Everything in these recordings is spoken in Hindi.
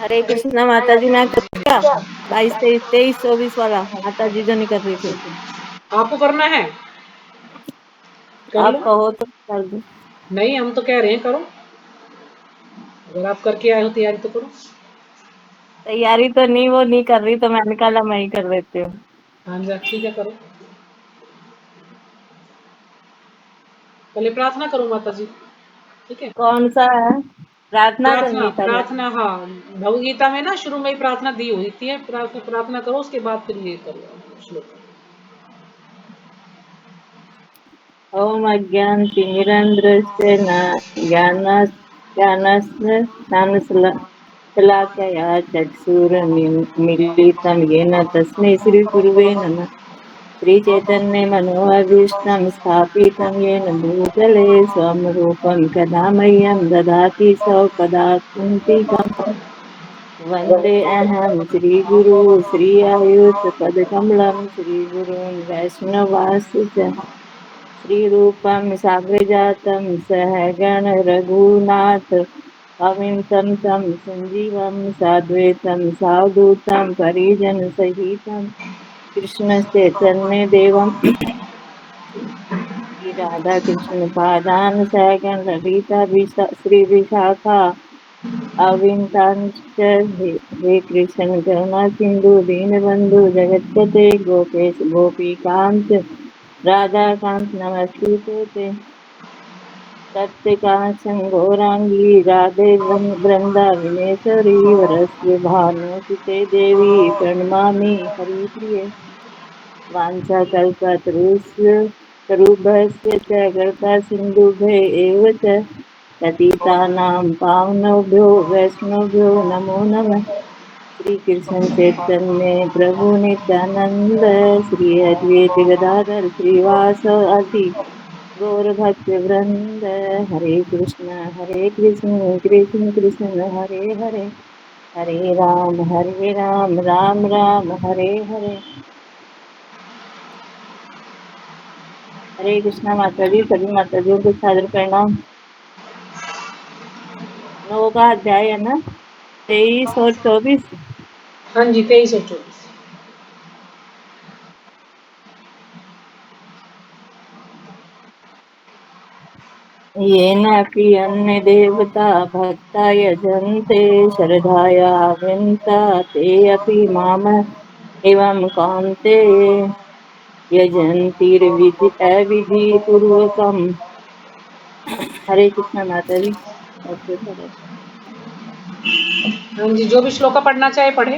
हरे कृष्णा माता जी। मैं करूँ क्या? 22, 23, 23, 24 वाला माता जी जो नहीं कर रही थी। आपको करना है? कर आप लो। कहो तो कर दो। नहीं, हम तो कह रहे हैं करो। अगर आप करके आए हो तैयारी तो करो। तैयारी तो नहीं, वो नहीं कर रही तो मैंने कहा मैं ही कर देती हूँ। हाँ जी, ठीक है करो। पहले प्रार्थना करो माता जी, ठीक है? कौन सा है? प्रार्थना प्रार्थना करनी पहले। प्रार्थना, हाँ। भगवद गीता में ना शुरू में ही प्रार्थना दी हुई थी। प्रार्थना करो, उसके बाद फिर ये करो श्लोक। ओम अज्ञानतिमिरन्ध्रस्य ज्ञानशलाकया चक्षुरुन्मीलितं येन तस्मै श्रीगुरुवे नमः। श्रीचैतन्यमनोभीष्टं स्थापितं येन भूतले स्वं रूपं कदा मह्यं ददाति स्वपदान्तिकम्। वन्दे अहं श्रीगुरु श्रीआयुष्पदकमलं श्रीगुरून् वैष्णवांश्च श्रीरूपं साग्रजातं सहगण रघुनाथ अविंतं तं सञ्जीवं साद्वैतं सावधूतं परिजनसहितं कृष्ण चैतन्य देवं श्री राधा कृष्ण पादान सहगण ललिता श्री विशाखा अविंतांश्च हे कृष्ण करुणा सिंधु दीनबंधु जगतपते गोपेश गोपीकांत राधाकांत नमस्ते ते तप्तकांचन गौरांगी राधे वृंदावनेश्वरी वरस्य भानुसुते देवी प्रणमामि हरिप्रिये वाञ्छाकल्पतरुभ्यश्च कृपा सिन्धुभ्य एव च पतितानां पावनेभ्यो वैष्णवेभ्यो नमो नमः। श्री कृष्ण चैतन्य प्रभु नित्यानंद श्री अद्वैत गदाधर श्रीवासदि गौर भक्त वृंद। हरे कृष्ण कृष्ण कृष्ण हरे हरे, हरे राम राम राम हरे हरे। हरे कृष्णा माता जी। सभी माता जी को सादर प्रणाम। 9 का अध्याय है ना, 23 और 24। हाँ जी, 23 और 24। येनापि अन्य देवता भक्ता यजन्ते श्रद्धया विन्ता ते अपि माम एवं कौन्तेय यजन्तिर्विधि अविधि पूर्वकम्। हरे कृष्णा माता जी। हाँ जी, जो भी श्लोका पढ़ना चाहे पढ़े।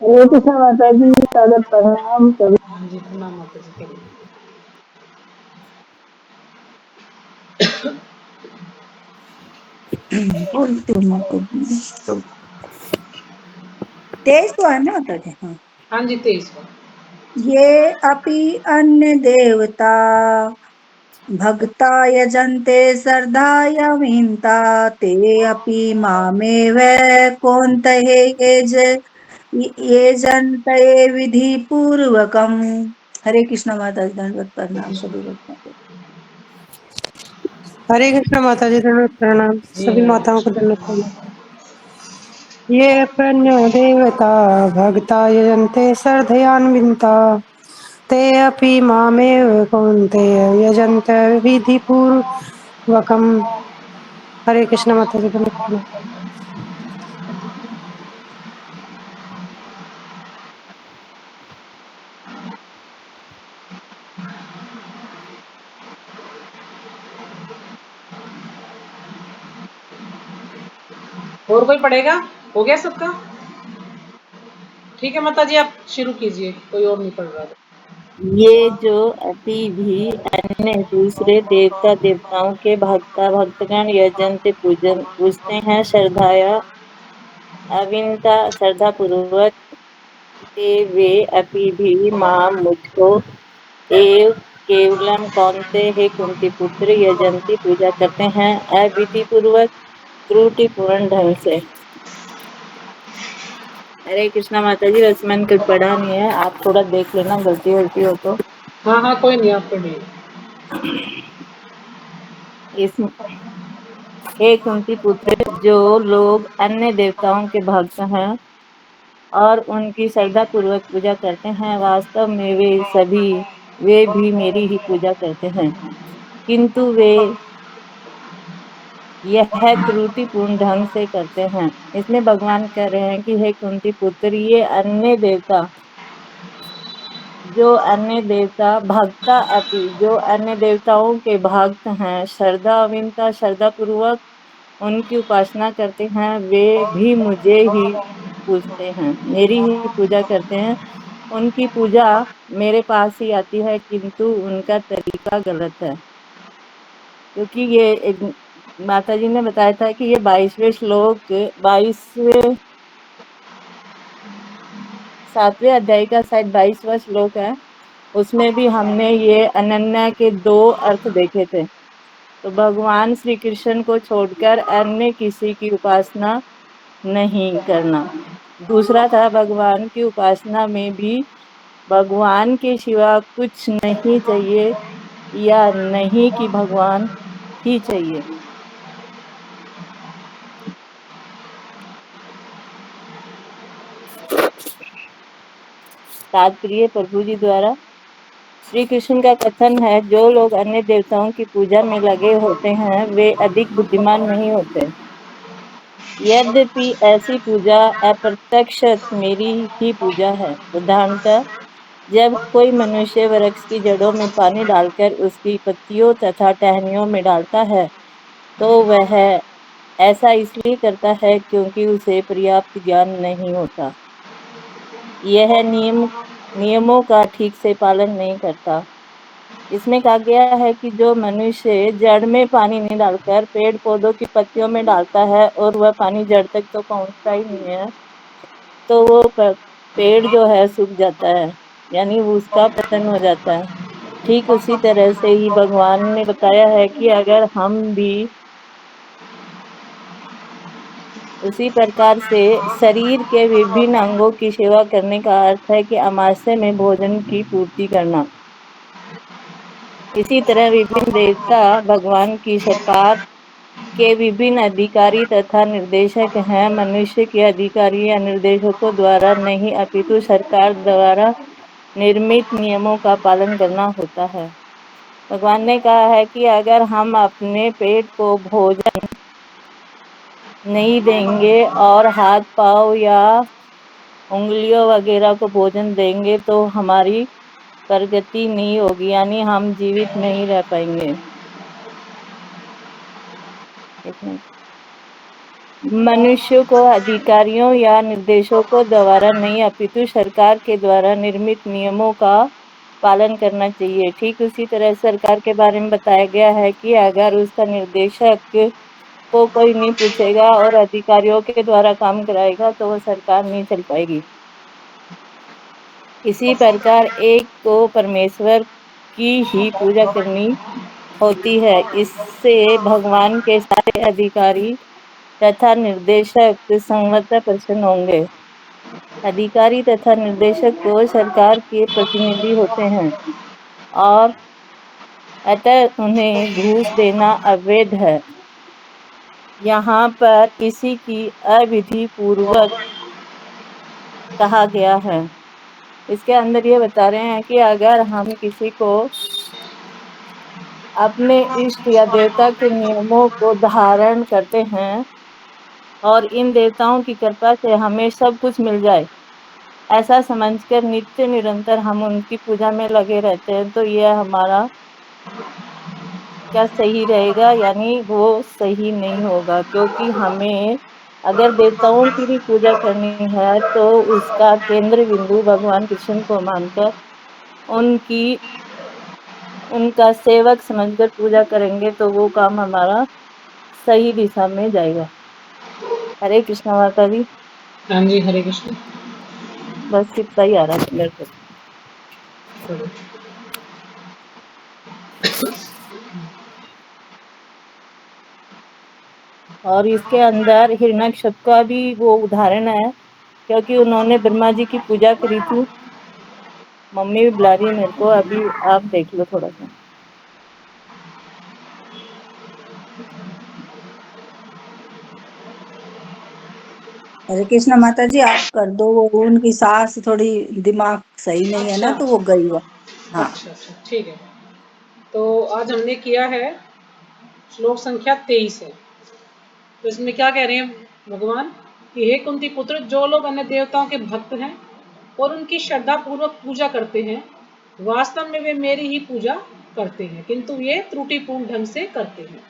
हरे कृष्णा माता जी। सादर प्रणाम सभी। हाँ जी, प्रणाम माता जी करिए। बोलती हूँ मैं तो। 23 तो है ना माता जी? हाँ। हाँ जी, 23 को। ये अपि अन्य देवता भक्ता यजन्ते श्रद्धाया विन्ता ते अपि मामेव कौन्तेय ये जनते विधि पूर्वकम्। हरे कृष्णा माता जी। दंडवत प्रणाम सभी भक्तों को। हरे कृष्ण माता जी, दंडवत प्रणाम जी सभी हरे माताओं को, कृष्ण। दंडवत प्रणाम। ये अपन्य देवता भक्ता यजन्ते श्रद्धयान्विता ते अपि मामेव कौन्तेय यजन्त विधिपूर्वकम्। हरे कृष्ण माता जी, दंडवत प्रणाम। और कोई पढ़ेगा? हो गया सबका? ठीक है माता जी, आप शुरू कीजिए, कोई और नहीं पढ़ रहा था। ये जो अति भी अन्य दूसरे देवताओं के भक्तगण यजन्ते पूजते हैं श्रद्धा पूर्वक, ते वे अपि भी मां मुझको एव केवलम कौन्ते हे कुंती पुत्र यजन्ती पूजा करते हैं अविधि पूर्वक त्रुटिपूर्ण ढंग से। हरे कृष्णा माता जी, बस मैंने कल पढ़ा नहीं है, आप थोड़ा देख लेना, गलती वलती हो तो। हाँ हाँ कोई नहीं, आप पढ़िए। इस हे कुंती पुत्र, जो लोग अन्य देवताओं के भक्त हैं और उनकी श्रद्धा पूर्वक पूजा करते हैं, वास्तव में वे भी मेरी ही पूजा करते हैं, किंतु वे यह त्रुटिपूर्ण ढंग से करते हैं। इसमें भगवान कह रहे हैं कि हे कुंती पुत्र, ये जो अन्य देवताओं के भक्त हैं, श्रद्धा पूर्वक उनकी उपासना करते हैं, वे भी मुझे ही पूजते हैं, मेरी ही पूजा करते हैं। उनकी पूजा मेरे पास ही आती है, किंतु उनका तरीका गलत है। क्योंकि ये माता जी ने बताया था कि ये 7वें अध्याय का शायद 22वां श्लोक है। उसमें भी हमने ये अनन्या के 2 अर्थ देखे थे। तो भगवान श्री कृष्ण को छोड़कर अन्य किसी की उपासना नहीं करना। दूसरा था, भगवान की उपासना में भी भगवान के सिवा कुछ नहीं चाहिए, या नहीं कि भगवान ही चाहिए। तात्पर्य प्रभु जी द्वारा श्री कृष्ण का कथन है, जो लोग अन्य देवताओं की पूजा में लगे होते हैं, वे अधिक बुद्धिमान नहीं होते। यद्यपि ऐसी पूजा अप्रत्यक्ष मेरी ही पूजा है। उदाहरणतः जब कोई मनुष्य वृक्ष की जड़ों में पानी डालकर उसकी पत्तियों तथा टहनियों में डालता है, तो वह ऐसा इसलिए करता है क्योंकि उसे पर्याप्त ज्ञान नहीं होता। यह नियमों का ठीक से पालन नहीं करता। इसमें कहा गया है कि जो मनुष्य जड़ में पानी नहीं डालकर पेड़ पौधों की पत्तियों में डालता है और वह पानी जड़ तक तो पहुंचता ही नहीं है, तो वो पेड़ जो है सूख जाता है, यानी उसका पतन हो जाता है। ठीक उसी तरह से ही भगवान ने बताया है कि अगर हम भी उसी प्रकार से शरीर के विभिन्न अंगों की सेवा करने का अर्थ है कि अमावस्या में भोजन की पूर्ति करना। इसी तरह विभिन्न देवता भगवान की सरकार के विभिन्न अधिकारी तथा निर्देशक हैं। मनुष्य के अधिकारी या निर्देशकों द्वारा नहीं, अपितु सरकार द्वारा निर्मित नियमों का पालन करना होता है। भगवान ने कहा है कि अगर हम अपने पेट को भोजन नहीं देंगे और हाथ पांव या उंगलियों वगैरह को भोजन देंगे, तो हमारी प्रगति नहीं होगी, यानी हम जीवित नहीं रह पाएंगे। मनुष्य को अधिकारियों या निर्देशकों द्वारा नहीं, अपितु सरकार के द्वारा निर्मित नियमों का पालन करना चाहिए। ठीक उसी तरह सरकार के बारे में बताया गया है कि अगर उसका निर्देशक को कोई नहीं पूछेगा और अधिकारियों के द्वारा काम कराएगा, तो वो सरकार नहीं चल पाएगी। इसी प्रकार एक को परमेश्वर की ही पूजा करनी होती है। इससे भगवान के सारे अधिकारी तथा निर्देशक संवत प्रसन्न होंगे। अधिकारी तथा निर्देशक को सरकार के प्रतिनिधि होते हैं और अतः उन्हें घूस देना अवैध है। यहाँ पर इसी की अविधि पूर्वक कहा गया है। इसके अंदर ये बता रहे हैं कि अगर हम किसी को अपने इष्ट या देवता के नियमों को धारण करते हैं और इन देवताओं की कृपा से हमें सब कुछ मिल जाए, ऐसा समझकर नित्य निरंतर हम उनकी पूजा में लगे रहते हैं, तो यह हमारा क्या सही रहेगा? यानी वो सही नहीं होगा, क्योंकि हमें अगर देवताओं की भी पूजा करनी है तो उसका केंद्र बिंदु भगवान कृष्ण को मानकर उनका सेवक समझकर पूजा करेंगे, तो वो काम हमारा सही दिशा में जाएगा। हरे कृष्णा माता जी, हाँ जी, हरे कृष्ण। बस इतना ही आ रहा है मेरे को। और इसके अंदर हिरण्यकश्यप का भी वो उदाहरण है क्योंकि उन्होंने ब्रह्मा जी की पूजा करी थी। मम्मी भी बुला रही है मेरे को, अभी आप देख लो थोड़ा सा। हरे कृष्णा माता जी, आप कर दो। वो उनकी सास थोड़ी दिमाग सही नहीं है ना, अच्छा तो वो गई वो। हाँ। अच्छा अच्छा, ठीक है। तो आज हमने किया है श्लोक संख्या 23 है। तो इसमें क्या कह रहे हैं भगवान कि हे कुंती पुत्र, जो लोग अन्य देवताओं के भक्त हैं और उनकी श्रद्धा पूर्वक पूजा करते हैं, वास्तव में वे मेरी ही पूजा करते हैं, किंतु ये त्रुटिपूर्ण ढंग से करते हैं।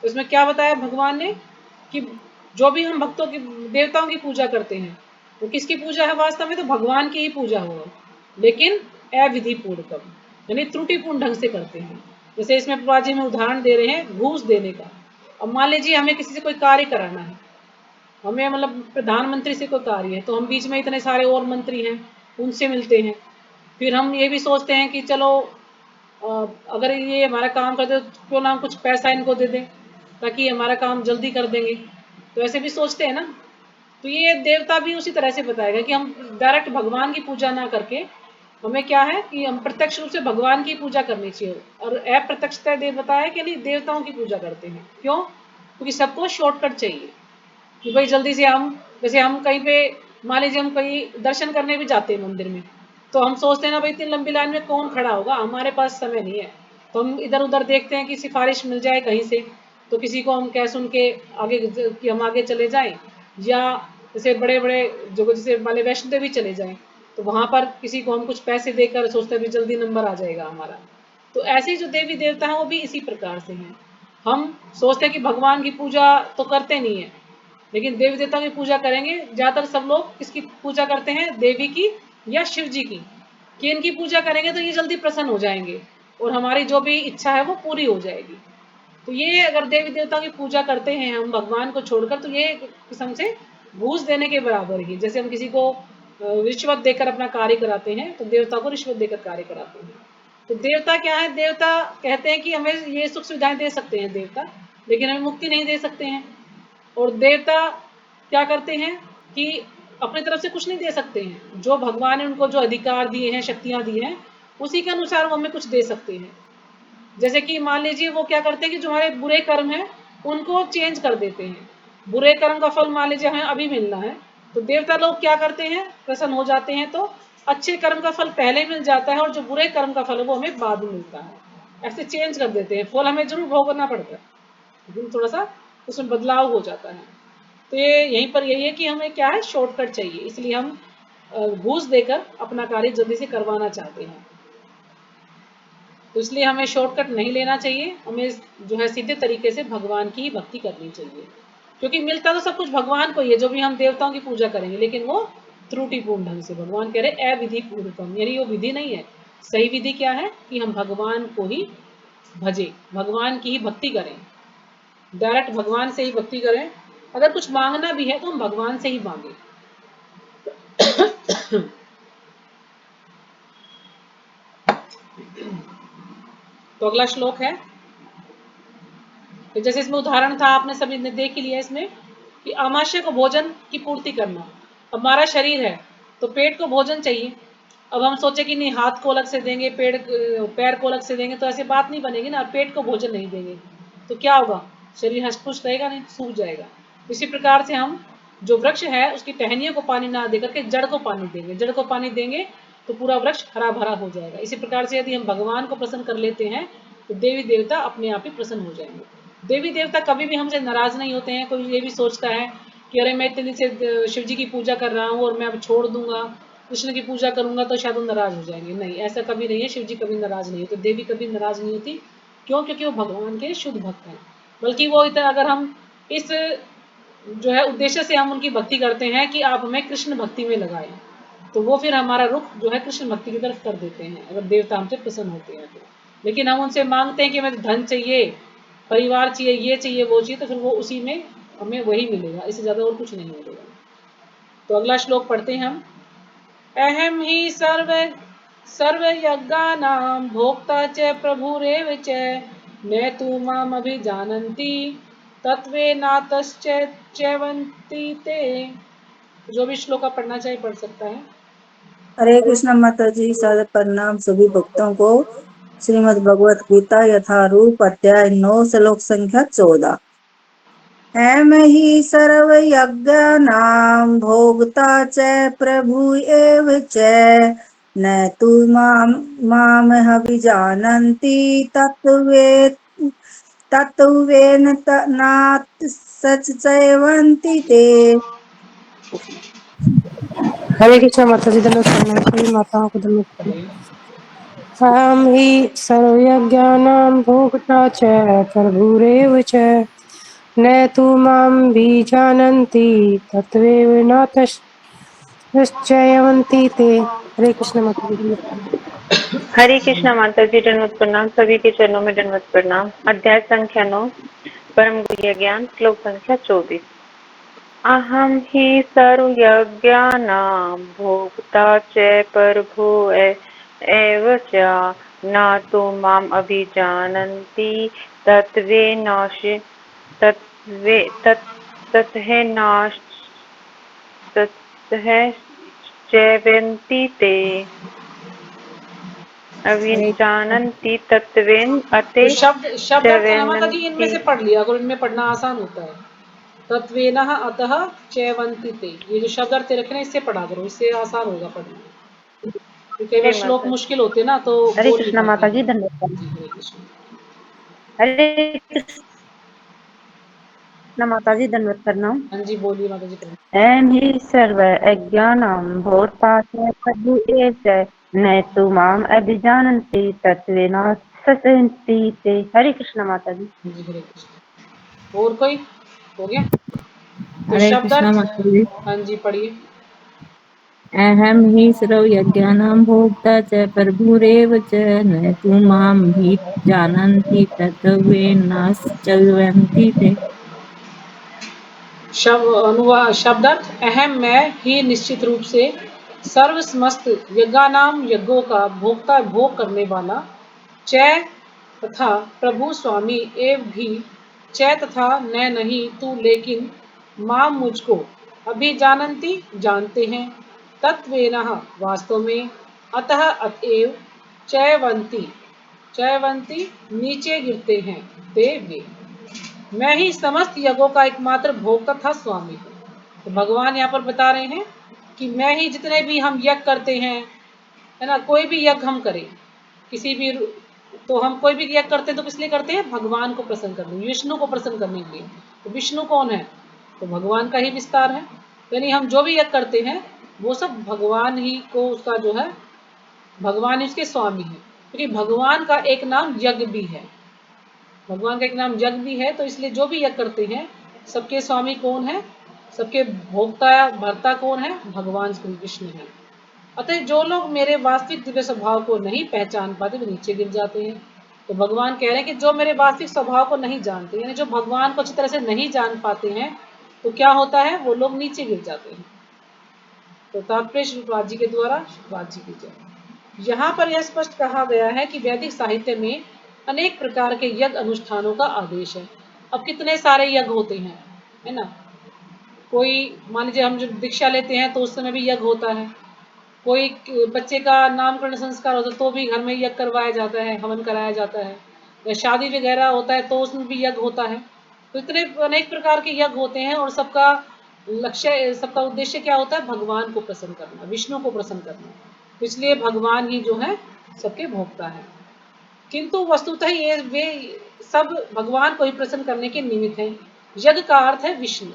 तो इसमें क्या बताया भगवान ने कि जो भी हम भक्तों की देवताओं की पूजा करते हैं वो किसकी पूजा है, वास्तव में तो भगवान की ही पूजा होगा, लेकिन अविधि पूर्वक यानी त्रुटिपूर्ण ढंग से करते हैं। जैसे इसमें प्रभा जी में उदाहरण दे रहे हैं घूस देने का। अब मान लीजिए हमें किसी से कोई कार्य कराना है, हमें मतलब प्रधानमंत्री से कोई कार्य है, तो हम बीच में इतने सारे और मंत्री हैं उनसे मिलते हैं, फिर हम ये भी सोचते हैं कि चलो अगर ये हमारा काम कर दे तो क्यों ना हम कुछ पैसा इनको दे दें ताकि हमारा काम जल्दी कर देंगे, तो ऐसे भी सोचते हैं ना। तो ये देवता भी उसी तरह से बताएगा कि हम डायरेक्ट भगवान की पूजा ना करके हमें क्या है कि हम प्रत्यक्ष रूप से भगवान की पूजा करनी चाहिए, और अप्रत्यक्षता देव बताया कि नहीं देवताओं की पूजा करते हैं। क्यों? क्योंकि सबको शॉर्टकट चाहिए कि भाई जल्दी से हम, जैसे हम कहीं पे मान लीजिए हम कहीं दर्शन करने भी जाते हैं मंदिर में, तो हम सोचते हैं ना भाई इतनी लंबी लाइन में कौन खड़ा होगा, हमारे पास समय नहीं है, तो हम इधर उधर देखते हैं कि सिफारिश मिल जाए कहीं से, तो किसी को हम कह सुन के आगे कि हम आगे चले जाएं, या जैसे बड़े बड़े जो जैसे माले वैष्णो देवी चले जाएं, तो वहां पर किसी को हम कुछ पैसे देकर सोचते हैं भी जल्दी नंबर आ जाएगा हमारा। तो ऐसे जो देवी देवता हैं वो भी इसी प्रकार से हैं। हम सोचते हैं कि भगवान की पूजा तो करते नहीं है, लेकिन देवी देवताओं की पूजा करेंगे। ज्यादातर सब लोग किसकी पूजा करते हैं, देवी की या शिव जी की, कि इनकी पूजा करेंगे तो ये जल्दी प्रसन्न हो जाएंगे और हमारी जो भी इच्छा है वो पूरी हो जाएगी। तो ये अगर देवी देवताओं की पूजा करते हैं हम भगवान को छोड़कर, तो ये एक किस्म से घूस देने के बराबर ही। जैसे हम किसी को रिश्वत देकर अपना कार्य कराते हैं, तो देवता को रिश्वत देकर कार्य कराते हैं। तो देवता क्या है, देवता कहते हैं कि हमें ये सुख सुविधाएं दे सकते हैं देवता, लेकिन हमें मुक्ति नहीं दे सकते हैं। और देवता क्या करते हैं कि अपनी तरफ से कुछ नहीं दे सकते हैं, जो भगवान ने उनको जो अधिकार दिए हैं, शक्तियां दी हैं, उसी के अनुसार वो हमें कुछ दे सकते हैं। जैसे कि मान लीजिए वो क्या करते हैं कि जो हमारे बुरे कर्म हैं उनको चेंज कर देते हैं। बुरे कर्म का फल मान लीजिए हमें अभी मिलना है, तो देवता लोग क्या करते हैं, प्रसन्न हो जाते हैं, तो अच्छे कर्म का फल पहले मिल जाता है और जो बुरे कर्म का फल है वो हमें बाद में मिलता है। ऐसे चेंज कर देते हैं, फल हमें जरूर भोगना पड़ता है लेकिन थोड़ा सा उसमें बदलाव हो जाता है। तो ये यहीं पर यही है कि हमें क्या है, शॉर्टकट चाहिए, इसलिए हम घूस देकर अपना कार्य जल्दी से करवाना चाहते हैं। तो इसलिए हमें शॉर्टकट नहीं लेना चाहिए, हमें जो है सीधे तरीके से भगवान की ही भक्ति करनी चाहिए, क्योंकि मिलता तो सब कुछ भगवान को ही है जो भी हम देवताओं की पूजा करेंगे, लेकिन वो त्रुटिपूर्ण ढंग से। भगवान कह रहे अविधि पूर्वकम, यानी वो विधि नहीं है। सही विधि क्या है कि हम भगवान को ही भजे, भगवान की ही भक्ति करें, डायरेक्ट भगवान से ही भक्ति करें। अगर कुछ मांगना भी है तो हम भगवान से ही मांगे। तो अगला श्लोक है, तो जैसे इसमें उदाहरण था आपने सभी ने देख ही लिया इसमें कि आमाशय को भोजन की पूर्ति करना। हमारा शरीर है तो पेट को भोजन चाहिए। अब हम सोचे कि नहीं हाथ को अलग से देंगे, पैर को अलग से देंगे, तो ऐसे बात नहीं बनेगी ना। पेट को भोजन नहीं देंगे तो क्या होगा, शरीर हष्ट रहेगा नहीं, सूख जाएगा। इसी प्रकार से हम जो वृक्ष है उसकी टहनियों को पानी ना देकर के जड़ को पानी देंगे, जड़ को पानी देंगे तो पूरा वृक्ष हरा भरा हो जाएगा। इसी प्रकार से यदि हम भगवान को प्रसन्न कर लेते हैं तो देवी देवता अपने आप ही प्रसन्न हो जाएंगे। देवी देवता कभी भी हमसे नाराज नहीं होते हैं। कोई ये भी सोचता है कि अरे मैं इतने दिन से शिव जी की पूजा कर रहा हूँ और मैं अब छोड़ दूंगा, कृष्ण की पूजा करूंगा तो शायद वो नाराज हो जाएंगे। नहीं, ऐसा कभी नहीं है। शिव जी कभी नाराज नहीं होते, देवी कभी नाराज नहीं होती। क्यों? क्योंकि वो भगवान के शुद्ध भक्त हैं। बल्कि वो इतना, अगर हम इस जो है उद्देश्य से हम उनकी भक्ति करते हैं कि आप हमें कृष्ण भक्ति में लगाएं, तो वो फिर हमारा रुख जो है कृष्ण भक्ति की तरफ कर देते हैं, अगर देवता हमसे प्रसन्न होते हैं तो। लेकिन हम उनसे मांगते हैं कि हमें धन चाहिए, परिवार चाहिए, ये चाहिए, वो चाहिए, तो फिर वो उसी में हमें वही मिलेगा, इससे ज्यादा और कुछ नहीं मिलेगा। तो अगला श्लोक पढ़ते हैं हम। अहम ही सर्व यज्ञानां भोक्ता च प्रभुरेव च न तु माम अभिजानन्ति तत्वेनातश्चैवन्ति ते। जो भी श्लोक आप पढ़ना चाहिए पढ़ सकता है। हरे कृष्ण माता जी, सादर प्रणाम सभी भक्तों को। श्रीमद् भगवत गीता यथारूप अध्याय 9 श्लोक संख्या 14। ऐम ही सर्व यज्ञानां भोक्ता च प्रभु एव च न तु मामभिजानन्ति तत्त्वेन नात् सचैवन्ति ते। हरे कृष्ण माता जी, दंडवत प्रणाम सभी माताओं को दंडवत पढ़िए। प्रणाम। अहम ही सर्वयज्ञानां भोक्ता च प्रभुरेव च न तु मां बीजानन्ति तत्त्वेन निश्चयन्ति ते। हरे कृष्ण माता जी, दंडवत प्रणाम। हरे कृष्णा माता जी, दंडवत प्रणाम सभी के चरणों में दंडवत प्रणाम। अध्याय संख्या 9 परम गुह्य ज्ञान श्लोक संख्या 24। अहम ही सर्वयज्ञानां भोक्ता च प्रभु एव च न तु माम् अभिजानन्ति तत्त्वेनश्चैवन्ति ते। अभिजानन्ति तत्त्वेन तो शब्द अर्थ है ना माता जी, इनमें चैवन्ति। से पढ़ लिया अगर इनमें पढ़ना आसान होता है। तत्वेनः अतः चैवन्ति ते, ये जो शब्द अर्थ रखे ना इससे पढ़ा करो, इससे आसान होगा पढ़ना। क्योंकि कई बार जय श्लोक माता दी। मुश्किल होते हैं ना तो हरे बोल नहीं कृष्णा पाते माता जी, हैं। धन्यवाद। जी हरे कृष्ण। हरे कृष्णा माता जी, दंडवत प्रणाम। हाँ जी बोलिए माता जी प्रणाम। ऐं हि सर्व अज्ञानं भोक्ता च प्रभु एव च न तु माम् अभिजानन्ति तत्त्वेन सचन्ति ते। हरे कृष्णा माता जी। जी हरे कृष्ण। और कोई हो गया? तो हरे शब्द कृष्णा अर्थ, माता जी। हाँ जी पढ़िए। अहम हि सर्वयज्ञानां भोक्ता च प्रभुरेव च न तु मां जानन्ति तत्त्वेनाश्चैवन्ति ते। शब्दार्थ, अहम मैं ही निश्चित रूप से सर्व समस्त यज्ञानाम यज्ञों का भोक्ता भोग करने वाला, चय तथा प्रभु स्वामी एव भी, चय तथा न नहीं तू लेकिन, मां मुझको, अभी जानंती जानते हैं, तत्वेनः वास्तव में, अतः अतएव, चयवंती चयवंती नीचे गिरते हैं, ते वे। मैं ही समस्त यज्ञों का एकमात्र भोक्ता था स्वामी हूँ। तो भगवान यहाँ पर बता रहे हैं कि मैं ही जितने भी हम यज्ञ करते हैं, है ना, कोई भी यज्ञ हम करें किसी भी, तो हम कोई भी यज्ञ करते हैं तो किस लिए करते हैं? भगवान को प्रसन्न करने, विष्णु को प्रसन्न करने के लिए। तो विष्णु कौन है? तो भगवान का ही विस्तार है। यानी हम जो भी यज्ञ करते हैं वो सब भगवान ही को उसका जो है, भगवान ही उसके स्वामी है। क्योंकि भगवान का एक नाम यज्ञ भी है, भगवान का एक नाम यज्ञ भी है। तो इसलिए जो भी यज्ञ करते हैं सबके स्वामी कौन है? सबके भोक्ता भर्ता कौन है? भगवान श्री विष्णु है। अतः जो लोग मेरे वास्तविक दिव्य स्वभाव को नहीं पहचान पाते वो नीचे गिर जाते हैं। तो भगवान कह रहे हैं कि जो मेरे वास्तविक स्वभाव को नहीं जानते, यानी जो भगवान को अच्छी तरह से नहीं जान पाते हैं, तो क्या होता है? वो लोग नीचे गिर जाते हैं। तो तात्पर्य शुक्रवार जी के द्वारा, शुक्रवार जी की जय। यहाँ पर यह स्पष्ट कहा गया है कि वैदिक साहित्य में अनेक प्रकार के यज्ञ अनुष्ठानों का आदेश है। अब कितने सारे यज्ञ होते हैं, है ना। कोई मान लीजिए हम जो दीक्षा लेते हैं तो उस समय भी यज्ञ होता है। कोई बच्चे का नामकरण संस्कार होता है तो भी घर में यज्ञ करवाया जाता है, हवन कराया जाता है। या शादी वगैरह होता है तो उसमें भी यज्ञ होता है। तो इतने अनेक प्रकार के यज्ञ होते हैं और सबका लक्ष्य, सबका उद्देश्य क्या होता है? भगवान को प्रसन्न करना, विष्णु को प्रसन्न करना। इसलिए भगवान ही जो है सबके भोक्ता है। किंतु वस्तुतः ये वे सब भगवान को ही प्रसन्न करने के निमित्त हैं। यज्ञ का अर्थ है विष्णु।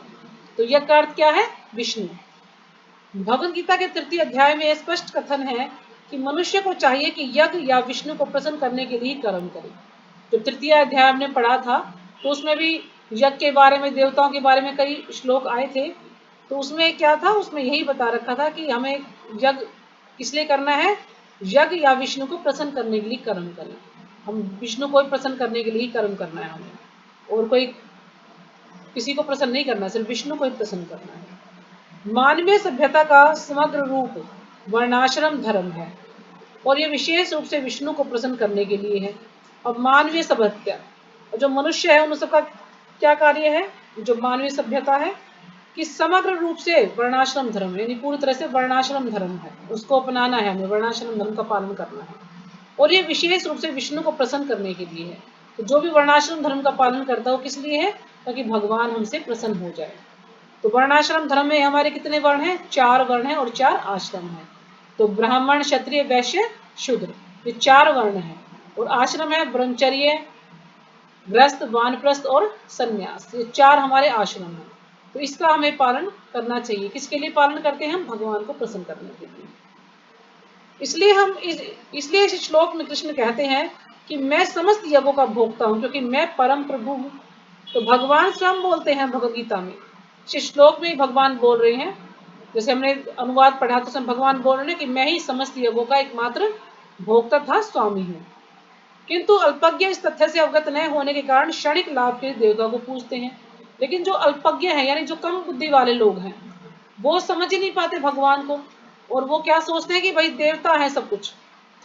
तो यज्ञ का अर्थ क्या है? विष्णु। भगवद गीता के 3 अध्याय में स्पष्ट कथन है कि मनुष्य को चाहिए कि यज्ञ या विष्णु को प्रसन्न करने के लिए कर्म करे। जो 3 अध्याय हमने पढ़ा था तो उसमें भी यज्ञ के बारे में, देवताओं के बारे में कई श्लोक आए थे। तो उसमें क्या था? उसमें यही बता रखा था कि हमें यज्ञ किस लिए करना है? यज्ञ या विष्णु को प्रसन्न करने के लिए कर्म करें। हम विष्णु को प्रसन्न करने के लिए कर्म करना है हमें, और कोई किसी को प्रसन्न नहीं करना, सिर्फ विष्णु को ही प्रसन्न करना है। मानवीय सभ्यता का समग्र रूप वर्णाश्रम धर्म है और ये विशेष रूप से विष्णु को प्रसन्न करने के लिए है। अब मानवीय सभ्यता, जो मनुष्य है उन सबका क्या कार्य है? जो मानवीय सभ्यता है कि समग्र रूप से वर्णाश्रम धर्म यानी पूरी तरह से वर्णाश्रम धर्म है, उसको अपनाना है, हमें वर्णाश्रम धर्म का पालन करना है। और ये विशेष रूप से विष्णु को प्रसन्न करने के लिए है। तो जो भी वर्णाश्रम धर्म का पालन करता है वो किस लिए है? ताकि भगवान हमसे प्रसन्न हो जाए। तो वर्णाश्रम धर्म में हमारे कितने वर्ण हैं? 4 वर्ण हैं और 4 आश्रम हैं। तो ब्राह्मण, क्षत्रिय, वैश्य, शूद्र, ये 4 वर्ण हैं। और आश्रम है ब्रह्मचर्य, गृहस्थ, वानप्रस्थ और संन्यास, ये 4 हमारे आश्रम हैं। तो इसका हमें पालन करना चाहिए। किसके लिए पालन करते हैं हम? भगवान को प्रसन्न करने के लिए। इसलिए इस श्लोक में कृष्ण कहते हैं कि मैं समस्त यज्ञों का भोक्ता हूं, क्योंकि मैं परम प्रभु हूं। तो भगवान स्वयं बोलते हैं भगवद गीता में, इस श्लोक में ही भगवान बोल रहे हैं। जैसे हमने अनुवाद पढ़ा तो उसमें भगवान बोल रहे हैं कि मैं ही समस्त यज्ञों का एकमात्र भोक्ता था, स्वामी हूं। किंतु अल्पज्ञ इस तथ्य से अवगत न होने के कारण क्षणिक लाभ के देवता को पूजते हैं। लेकिन जो अल्पज्ञ है, यानी जो कम बुद्धि वाले लोग हैं, वो समझ ही नहीं पाते भगवान को, और वो क्या सोचते हैं कि भाई देवता है सब कुछ,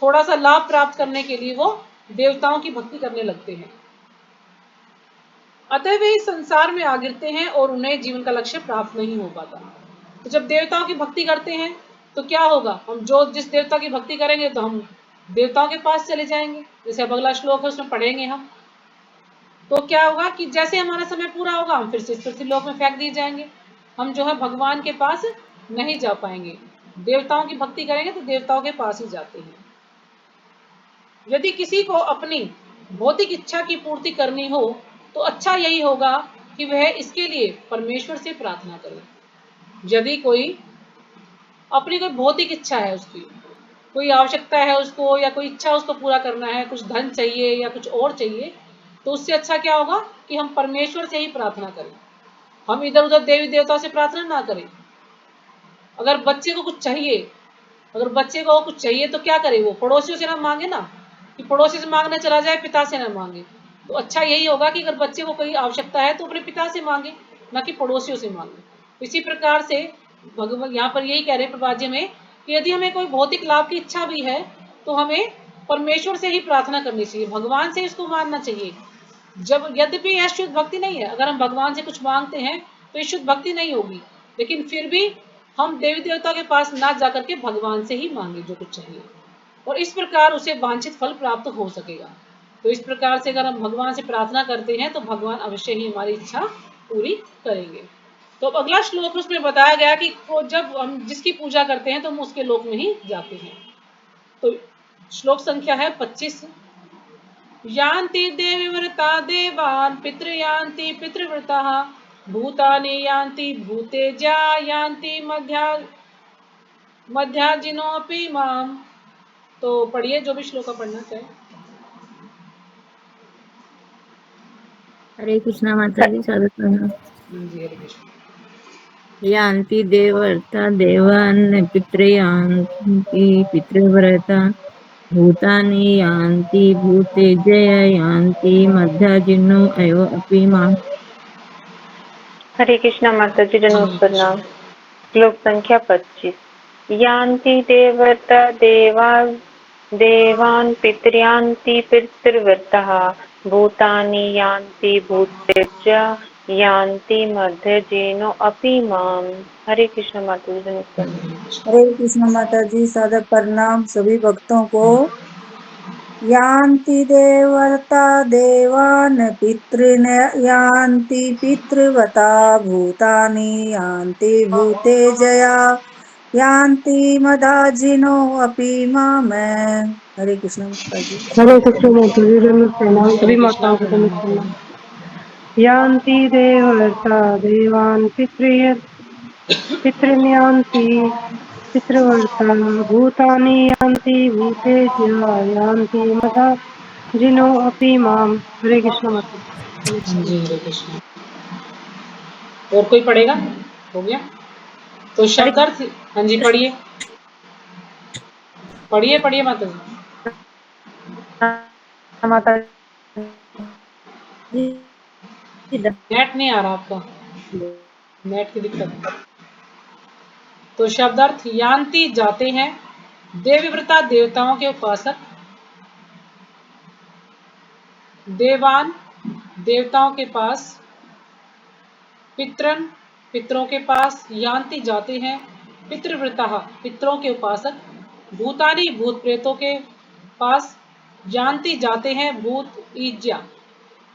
थोड़ा सा लाभ प्राप्त करने के लिए वो देवताओं की भक्ति करने लगते हैं। अतः वे इस संसार में आ गिरते हैं और उन्हें जीवन का लक्ष्य प्राप्त नहीं हो पाता। तो जब देवताओं की भक्ति करते हैं तो क्या होगा? हम जो जिस देवता की भक्ति करेंगे तो हम देवताओं के पास चले जाएंगे। जैसे अब अगला श्लोक है उसमें पढ़ेंगे हम, तो क्या होगा कि जैसे हमारा समय पूरा होगा हम फिर से इस पृथ्वीलोक में फेंक दिए जाएंगे। हम जो है भगवान के पास नहीं जा पाएंगे। देवताओं की भक्ति करेंगे तो देवताओं के पास ही जाते हैं। यदि किसी को अपनी भौतिक इच्छा की पूर्ति करनी हो तो अच्छा यही होगा कि वह इसके लिए परमेश्वर से प्रार्थना करे। यदि कोई अपनी कोई भौतिक इच्छा है, उसकी कोई आवश्यकता है उसको, या कोई इच्छा उसको पूरा करना है, कुछ धन चाहिए या कुछ और चाहिए, तो उससे अच्छा क्या होगा कि हम परमेश्वर से ही प्रार्थना करें। हम इधर उधर देवी देवताओं से प्रार्थना ना करें। अगर बच्चे को कुछ चाहिए तो क्या करे? वो पड़ोसियों से ना मांगे ना, कि पड़ोसी से मांगने चला जाए, पिता से ना मांगे। तो अच्छा यही होगा कि अगर बच्चे को कोई आवश्यकता है तो अपने पिता से मांगे, ना कि पड़ोसियों से मांगे। इसी प्रकार से भगवान यहाँ पर यही कह रहे हैं प्रभाज्य में कि यदि हमें कोई भौतिक लाभ की इच्छा भी है तो हमें परमेश्वर से ही प्रार्थना करनी चाहिए, भगवान से इसको मानना चाहिए। जब यद्यपि यह शुद्ध भक्ति नहीं है, अगर हम भगवान से कुछ मांगते हैं तो ये शुद्ध भक्ति नहीं होगी, लेकिन फिर भी हम देवी देवता के पास ना जाकर के भगवान से ही मांगे जो कुछ चाहिए, और इस प्रकार उसे वांछित फल प्राप्त हो सकेगा। तो इस प्रकार से अगर हम भगवान से प्रार्थना करते हैं तो भगवान अवश्य ही हमारी इच्छा पूरी करेंगे। तो अब अगला श्लोक उसमें बताया गया कि जब हम जिसकी पूजा करते हैं तो हम उसके लोक में ही जाते हैं। तो श्लोक संख्या है 25। यान्ति देवीव्रता देवान् पितृयान्ति पितृव्रताः भूतानि यान्ति भूतेजा यान्ति मध्याजिनोऽपि माम्। तो पढ़िए जो भी श्लोक पढ़ना चाहे। हरे कृष्णा माता जी, स्वागत है। जी हरे कृष्ण। यान्ति देवर्ता देवान् पितृयान्ति पितृव्रता भूतानि यान्ति भूतेजय यान्ति मध्याजिनो अयो अपि माम्। हरे कृष्णा माता जी नमः प्रणाम। श्लोक संख्या 25। यान्ति देवता देवान् पितृयान्ति पितृव्रतः भूतानि यान्ति भूतेजा यान्ति मध्यजेनो अपि माम्। हरे कृष्ण माता जी नमः प्रणाम। हरे कृष्ण माता जी, सादर प्रणाम सभी भक्तों को। यान्ति देवता देवान् पितॄन् यान्ति पितृवता भूतानि यान्ति भूतेजया यान्ति मदाजिनो अपि माम्। हरे कृष्ण माता जी। हरे कृष्ण माता जी नमः प्रणाम। सभी माताओं को नमः प्रणाम। यान्ति देवर्ता देवान् पितृन्यान्ति पितृवर्ता भूतानि यान्ति भूतेज्या यान्ति मदा जिनो अपि माम्। हरे कृष्ण माता जी नमः प्रणाम। जी हरे कृष्ण। और कोई पढ़ेगा? हो गया? तो हरे शब्दार्थ, हाँ जी पढ़िए पढ़िए पढ़िए माता जी। कृष्ण माता जी। नेट नहीं आ रहा आपका, नेट की दिक्कत। तो शब्दार्थ, यान्ति जाते हैं, देवव्रता देवताओं के उपासक, देवान देवताओं के पास, पितरन पितरों के पास, यान्ति जाते हैं, पितृव्रता पितरों के उपासक, भूतानी भूत प्रेतों के पास, यान्ति जाते हैं, भूत ईज्या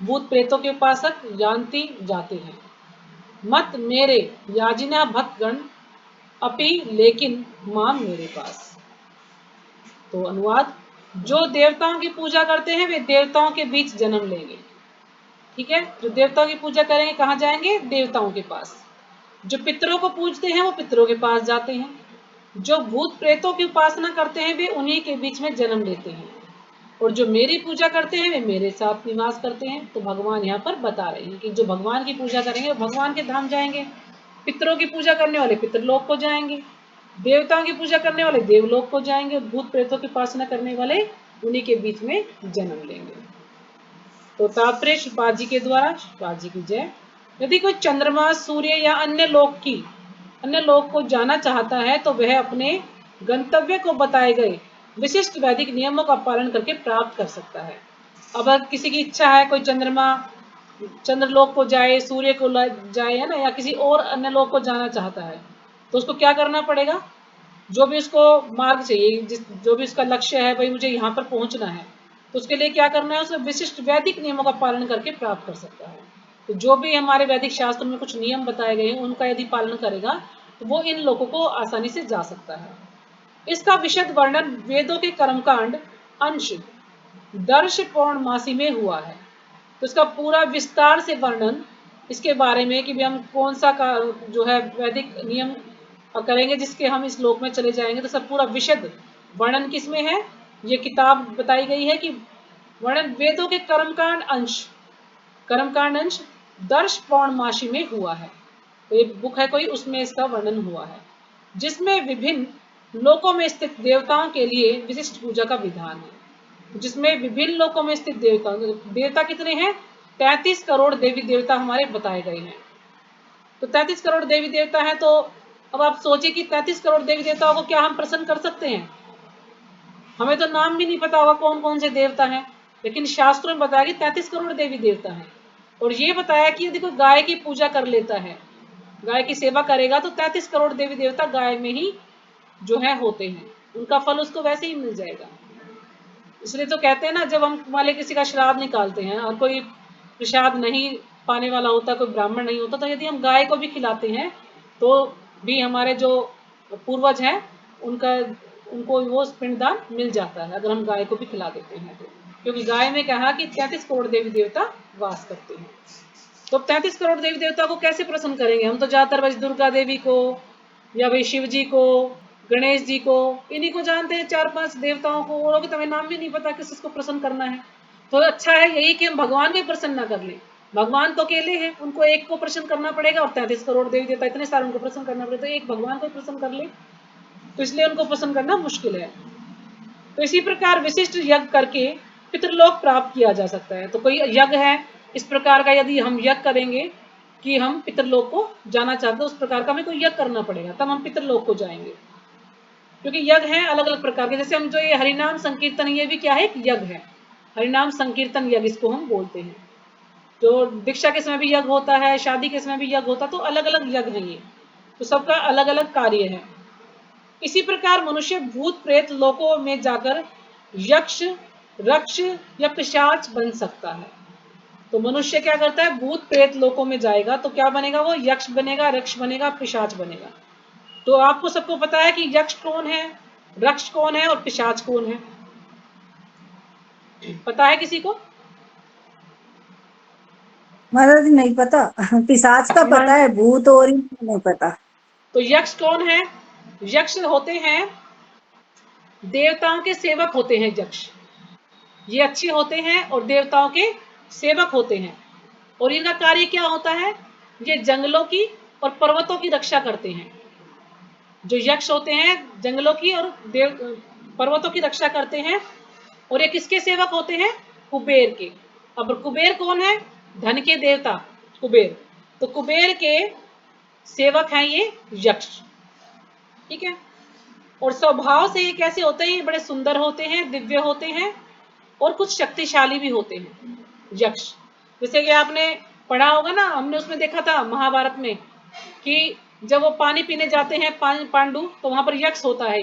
भूत प्रेतों के उपासक यान्ति जाते हैं। मत मेरे याजिना भक्तगण अपि लेकिन माम मेरे पास। तो अनुवाद, जो देवताओं की पूजा करते हैं वे देवताओं के बीच जन्म लेंगे। ठीक है, जो देवताओं की पूजा करेंगे कहाँ जाएंगे? देवताओं के पास। जो पितरों को पूजते हैं वो पितरों के पास जाते हैं। जो भूत प्रेतों की उपासना करते हैं वे उन्हीं के बीच में जन्म लेते हैं। और जो मेरी पूजा करते हैं वे मेरे साथ निवास करते हैं। तो भगवान यहाँ पर बता रहे हैं कि जो भगवान की पूजा करेंगे वो भगवान के धाम जाएंगे, पितरों की पूजा करने वाले पितरलोक को जाएंगे, देवताओं की पूजा करने वाले देवलोक को जाएंगे, भूत प्रेतों की उपासना करने वाले उन्हीं के बीच में जन्म लेंगे। तो तात्पर्य श्रीपाद जी के द्वारा, श्रीपाद जी की जय। यदि कोई चंद्रमा, सूर्य या अन्य लोक को जाना चाहता है तो वह अपने गंतव्य को बताए गए विशिष्ट वैदिक नियमों का पालन करके प्राप्त कर सकता है। अब अगर किसी की इच्छा है कोई चंद्रलोक को जाए, सूर्य को जाए, है ना, या किसी और अन्य लोक को जाना चाहता है तो उसको क्या करना पड़ेगा? जो भी उसको मार्ग चाहिए, जो भी उसका लक्ष्य है, भाई मुझे यहाँ पर पहुंचना है, तो उसके लिए क्या करना है? उसे विशिष्ट वैदिक नियमों का पालन करके प्राप्त कर सकता है। तो जो भी हमारे वैदिक शास्त्र में कुछ नियम बताए गए हैं उनका यदि पालन करेगा तो वो इन लोगों को आसानी से जा सकता है। इसका विशद वर्णन वेदों के कर्मकांड अंश दर्श पौर्णमासी में हुआ है। तो इसका पूरा विस्तार से वर्णन इसके बारे में कि भी हम कौन सा का जो है वैदिक नियम करेंगे जिसके हम इस लोक में चले जाएंगे, तो सब पूरा विशद वर्णन किसमें है? ये किताब बताई गई है कि वर्णन वेदों के कर्मकांड अंश दर्श पौर्णमासी में हुआ है। तो एक बुक है कोई, उसमें इसका वर्णन हुआ है, जिसमें विभिन्न लोकों में स्थित देवताओं के लिए विशिष्ट पूजा का विधान है। जिसमें विभिन्न लोकों में स्थित देवता कितने हैं? 33 करोड़ देवी देवता हमारे बताए गए हैं। तो 33 करोड़ देवी देवता हैं। तो अब आप सोचिए कि 33 करोड़ देवी देवताओं को क्या हम प्रसन्न कर सकते हैं? हमें तो नाम भी नहीं पता होगा कौन कौन से देवता हैं, लेकिन शास्त्रों में बताया कि 33 करोड़ देवी देवता हैं। और ये बताया कि यदि कोई गाय की पूजा कर लेता है, गाय की सेवा करेगा, तो 33 करोड़ देवी देवता गाय में ही जो है होते हैं, उनका फल उसको वैसे ही मिल जाएगा। इसलिए तो कहते हैं ना, जब हम वाले किसी का श्राद्ध निकालते हैं और कोई प्रसाद नहीं पाने वाला होता, कोई ब्राह्मण नहीं होता, तो यदि हम गाय को भी खिलाते हैं तो भी हमारे जो पूर्वज हैं उनको वो पिंडदान मिल जाता है, अगर हम गाय को भी खिला देते हैं तो। क्योंकि गाय में कहा कि 33 करोड़ देवी देवता वास करते हैं। तो 33 करोड़ देवी देवता को कैसे प्रसन्न करेंगे? हम तो ज्यादातर बस दुर्गा देवी को या भाई शिव जी को, गणेश जी को, इन्हीं को जानते हैं, 4-5 देवताओं को, और भी तो हमें नाम भी नहीं पता किस को प्रसन्न करना है। तो अच्छा है यही कि हम भगवान को प्रसन्न ना कर लें। भगवान तो अकेले हैं, उनको एक को प्रसन्न करना पड़ेगा, और 33 करोड़ देवी देवता इतने सारे उनको प्रसन्न करना पड़ेगा, तो एक भगवान को प्रसन्न कर ले, तो इसलिए उनको प्रसन्न करना मुश्किल है। तो इसी प्रकार विशिष्ट यज्ञ करके पितृलोक प्राप्त किया जा सकता है। तो कोई यज्ञ है इस प्रकार का, यदि हम यज्ञ करेंगे कि हम पितृलोक को जाना चाहते हैं, उस प्रकार का हमें कोई यज्ञ करना पड़ेगा, तब हम पितृलोक को जाएंगे। क्योंकि यज्ञ है अलग अलग प्रकार के, जैसे हम जो ये हरिनाम संकीर्तन, ये भी क्या है? एक यज्ञ है। हरिनाम संकीर्तन यज्ञ इसको हम बोलते हैं। तो दीक्षा के समय भी यज्ञ होता है, शादी के समय भी यज्ञ होता है, तो अलग अलग यज्ञ है ये, तो सबका अलग अलग कार्य है। इसी प्रकार मनुष्य भूत प्रेत लोकों में जाकर यक्ष, रक्ष या पिशाच बन सकता है। तो मनुष्य क्या करता है? भूत प्रेत लोकों में जाएगा तो क्या बनेगा? वो यक्ष बनेगा, रक्ष बनेगा, पिशाच बनेगा। तो आपको सबको पता है कि यक्ष कौन है, रक्ष कौन है और पिशाच कौन है? पता है किसी को? महाराज जी नहीं पता। पिशाच का पता है, भूत और नहीं पता। तो यक्ष कौन है? यक्ष होते हैं देवताओं के सेवक होते हैं यक्ष। ये अच्छे होते हैं और देवताओं के सेवक होते हैं। और इनका कार्य क्या होता है? ये जंगलों की और पर्वतों की रक्षा करते हैं। जो यक्ष होते हैं जंगलों की और पर्वतों की रक्षा करते हैं। और ये किसके सेवक होते हैं? कुबेर के। अब कुबेर कौन है? धन के देवता कुबेर। तो कुबेर के सेवक हैं ये यक्ष। ठीक है। और स्वभाव से ये कैसे होते हैं? ये बड़े सुंदर होते हैं, दिव्य होते हैं और कुछ शक्तिशाली भी होते हैं यक्ष। जैसे कि आपने पढ़ा होगा ना, हमने उसमें देखा था महाभारत में कि जब वो पानी पीने जाते हैं पांडु, तो वहां पर यक्ष होता है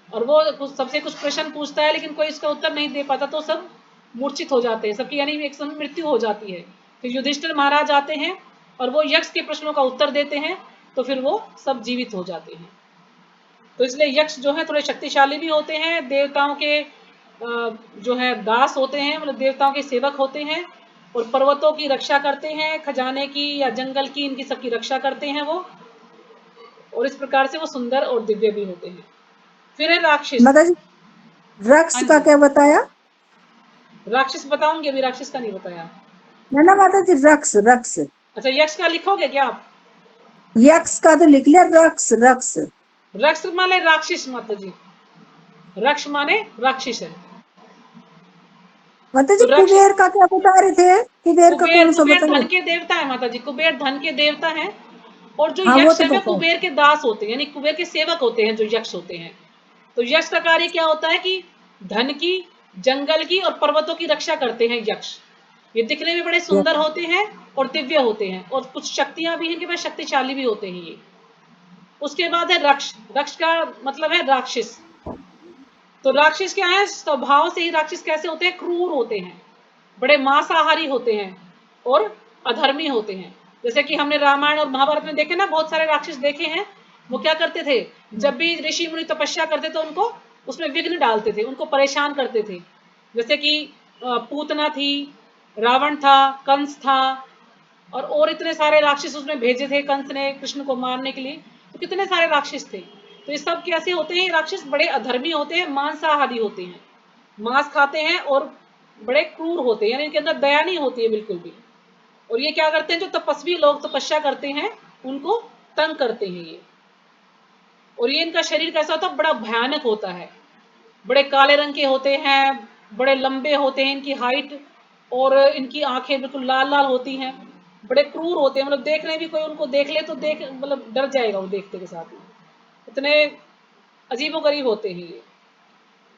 और वो सबसे कुछ प्रश्न पूछता है, लेकिन कोई इसका उत्तर नहीं दे पाता, तो सब मूर्छित हो जाते हैं, सबकी यानी एक समय मृत्यु हो जाती है। फिर युधिष्ठिर महाराज आते हैं और वो यक्ष के प्रश्नों का उत्तर देते हैं, तो फिर वो सब जीवित हो जाते हैं। तो इसलिए यक्ष जो है थोड़े शक्तिशाली भी होते हैं, देवताओं के जो है दास होते हैं, मतलब देवताओं के सेवक होते हैं, और पर्वतों की रक्षा करते हैं, खजाने की या जंगल की, इनकी सबकी रक्षा करते हैं वो, और इस प्रकार से वो सुंदर और दिव्य भी होते हैं। फिर है राक्षस। माता जी रक्स हाँ का जी, क्या बताया? राक्षस बताऊंगी, अभी राक्षस का नहीं बताया। ना माता जी रक्स रक्स, अच्छा, यक्ष का लिखोगे क्या आप? यक्स का तो लिख लिया, रक्स रक्स। रक्ष माने राक्षस माता जी, रक्ष माने राक्षस है। माता जी तो रक्ष, कुबेर का क्या बता रहे थे? कुबेर का कुबेर, कौन सा कुबेर बताया? धन के देवता है माता जी, कुबेर धन के देवता हैं। और जो हाँ वो यक्ष तो है वे बताया। कुबेर के दास होते हैं, यानी कुबेर के सेवक होते हैं जो यक्ष होते हैं। तो यक्ष का कार्य क्या होता है कि धन की, जंगल की और पर्वतों की रक्षा करते हैं यक्ष। ये दिखने में बड़े सुंदर होते हैं और दिव्य होते हैं, और कुछ शक्तियां भी इनके पास, शक्तिशाली भी होते हैं ये। उसके बाद है रक्ष। रक्ष का मतलब है राक्षस। तो राक्षस क्या है, स्वभाव से ही राक्षस कैसे होते हैं, क्रूर होते हैं, बड़े मांसाहारी होते हैं और अधर्मी होते हैं। जैसे कि हमने रामायण और महाभारत में देखे ना, बहुत सारे राक्षस देखे हैं। वो क्या करते थे, जब भी ऋषि मुनि तपस्या करते तो उनको उसमें विघ्न डालते थे, उनको परेशान करते थे। जैसे कि पूतना थी, रावण था, कंस था, और इतने सारे राक्षस उसने भेजे थे कंस ने कृष्ण को मारने के लिए। तो कितने सारे राक्षस थे। तो ये सब कैसे होते हैं, राक्षस बड़े अधर्मी होते हैं, मांसाहारी होते हैं, मांस खाते हैं और बड़े क्रूर होते हैं, यानी इनके अंदर दया नहीं होती है बिल्कुल भी। और ये क्या करते हैं, जो तपस्वी लोग तपस्या करते हैं उनको तंग करते हैं ये। और ये इनका शरीर कैसा होता है, बड़ा भयानक होता है, बड़े काले रंग के होते हैं, बड़े लंबे होते हैं इनकी हाइट, और इनकी आंखें बिल्कुल लाल लाल होती हैं, बड़े क्रूर होते हैं, मतलब देखने भी कोई उनको देख ले तो देख मतलब डर जाएगा वो देखते के साथ ही, इतने अजीबोगरीब होते हैं ये।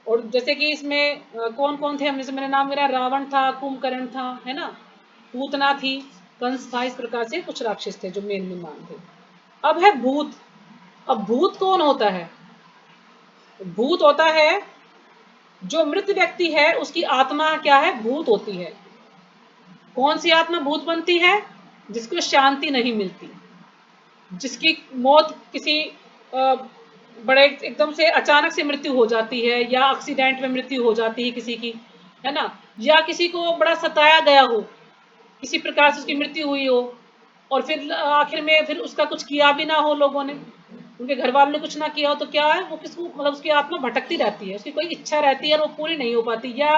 और जैसे कि इसमें कौन कौन थे, हम जैसे मैंने नाम गिरा, रावण था, कुंभकर्ण था, है ना, पूतना थी, कंस था, इस प्रकार से कुछ राक्षस थे जो मेन मान थे। अब है भूत। अब भूत कौन होता है, भूत होता है जो मृत व्यक्ति है उसकी आत्मा क्या है, भूत होती है। कौन सी आत्मा भूत बनती है, जिसको शांति नहीं मिलती, जिसकी मौत किसी बड़े एकदम से अचानक से मृत्यु हो जाती है, या एक्सीडेंट में मृत्यु हो जाती है किसी की, है ना, या किसी को बड़ा सताया गया हो, किसी प्रकार से उसकी मृत्यु हुई हो, और फिर आखिर में फिर उसका कुछ किया भी ना हो लोगों ने, उनके घर वालों ने कुछ ना किया हो, तो क्या है वो किसको, मतलब उसकी आत्मा भटकती रहती है, उसकी कोई इच्छा रहती है और वो पूरी नहीं हो पाती, या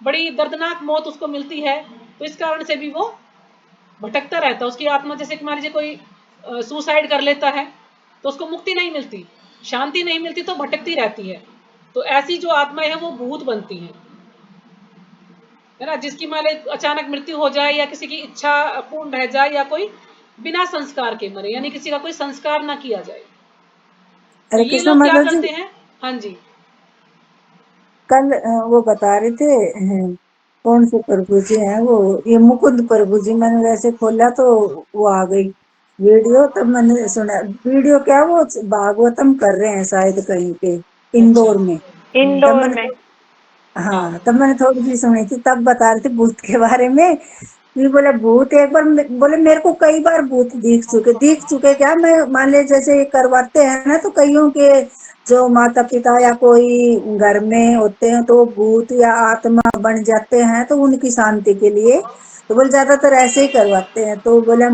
बड़ी दर्दनाक मौत उसको मिलती है, तो इस कारण से भी वो भटकता रहता है उसकी आत्मा। जैसे कि मान लीजिए कोई सुसाइड कर लेता है तो उसको मुक्ति नहीं मिलती, शांति नहीं मिलती, तो भटकती रहती है। तो ऐसी जो आत्माएं हैं वो भूत बनती हैं, है ना, जिसकी मान लीजिए अचानक मृत्यु हो जाए, या किसी की इच्छा पूर्ण रह जाए, या कोई बिना संस्कार के मरे, यानी किसी का कोई संस्कार ना किया जाए, तो हरे ये कृष्ण लोग क्या माता जी, करते हैं। हाँ जी, कल वो बता रहे थे कौन से प्रभु जी हैं वो, ये मुकुंद प्रभु जी, मैंने वैसे खोला तो वो आ गई वीडियो, तब मैंने सुना, वीडियो क्या वो भागवतम कर रहे हैं शायद कहीं पे अच्छा, इंदौर में। तब इंदौर मैंने, में। हाँ, हाँ तब मैंने थोड़ी सी सुनी थी, तब बता रहे थे भूत के बारे में। ये बोले भूत एक बार बोले मेरे को कई बार भूत दिख चुके क्या, मैं मान ले जैसे करवाते हैं ना, तो कईयों के जो माता पिता या कोई घर में होते हैं तो भूत या आत्मा बन जाते हैं, तो उनकी शांति के लिए, तो बोले ज्यादातर ऐसे ही करवाते हैं। तो बोले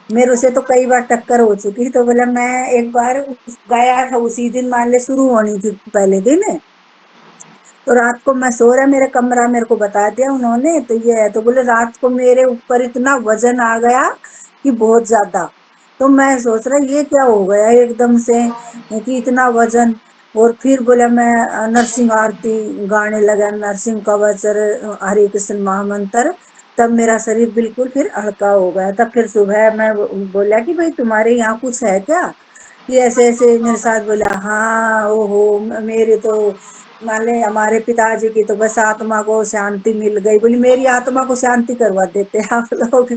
मेरे से तो कई बार टक्कर हो चुकी, तो बोले मैं एक बार गया था उसी दिन, मान ले शुरू होनी थी पहले दिन, तो रात को मैं सो रहा, मेरा कमरा मेरे को बता दिया उन्होंने, तो ये है, तो बोले रात को मेरे ऊपर इतना वजन आ गया कि बहुत ज्यादा, तो मैं सोच रहा ये क्या हो गया एकदम से कि इतना वजन। और फिर बोला मैं नरसिंह आरती गाने लगा, नरसिंह कवच और हरे कृष्ण महामंत्र, तब मेरा शरीर बिल्कुल फिर हल्का हो गया। तब फिर सुबह मैं बोला कि भाई तुम्हारे यहाँ कुछ है क्या, कि ऐसे ऐसे मेरे साथ बोला, हाँ ओहो मेरे तो मान ले हमारे पिताजी की तो बस आत्मा को शांति मिल गई, बोली मेरी आत्मा को शांति करवा देते आप लोग।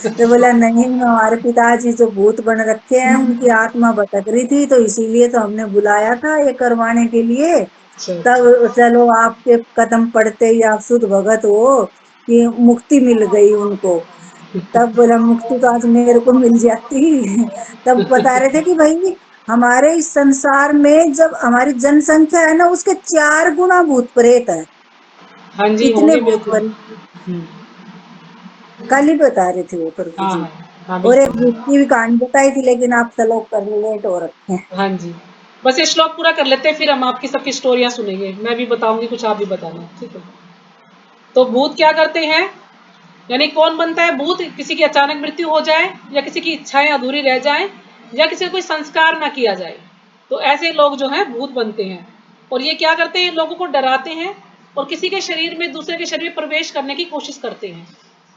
तो बोला नहीं, हमारे पिताजी जो भूत बन रखे हैं उनकी आत्मा भटक रही थी, तो इसीलिए तो हमने बुलाया था ये करवाने के लिए। अच्छा अच्छा। तब चलो आपके कदम पड़ते ही आप शुद्ध भगत हो कि मुक्ति मिल गई उनको। तब बोला मुक्ति तो आज मेरे को मिल जाती। तब बता रहे थे कि भाई हमारे इस संसार में जब हमारी जनसंख्या है ना, उसके 4 गुना भूत प्रेत है। हाँ जी, इतने होंगे भूत बिल्कुल। प्रेत हम्म, कल ही बता रहे थे वो प्रभु हाँ जी। हाँ हाँ और एक बिल्कुल। भूत की भी कहानी बताई थी, लेकिन आप चलो कर लेट हो रखे हैं। हाँ जी, बस ये श्लोक पूरा कर लेते हैं, फिर हम आपकी सबकी स्टोरियां सुनेंगे। मैं भी बताऊंगी कुछ, आप भी बताना, ठीक है। तो भूत क्या करते हैं, यानी कौन बनता है भूत? किसी की अचानक मृत्यु हो जाए, या किसी की इच्छाएं अधूरी रह जाएं, या किसी का कोई संस्कार ना किया जाए, तो ऐसे लोग जो हैं भूत बनते हैं। और ये क्या करते हैं, लोगों को डराते हैं और किसी के शरीर में दूसरे के शरीर में प्रवेश करने की कोशिश करते हैं।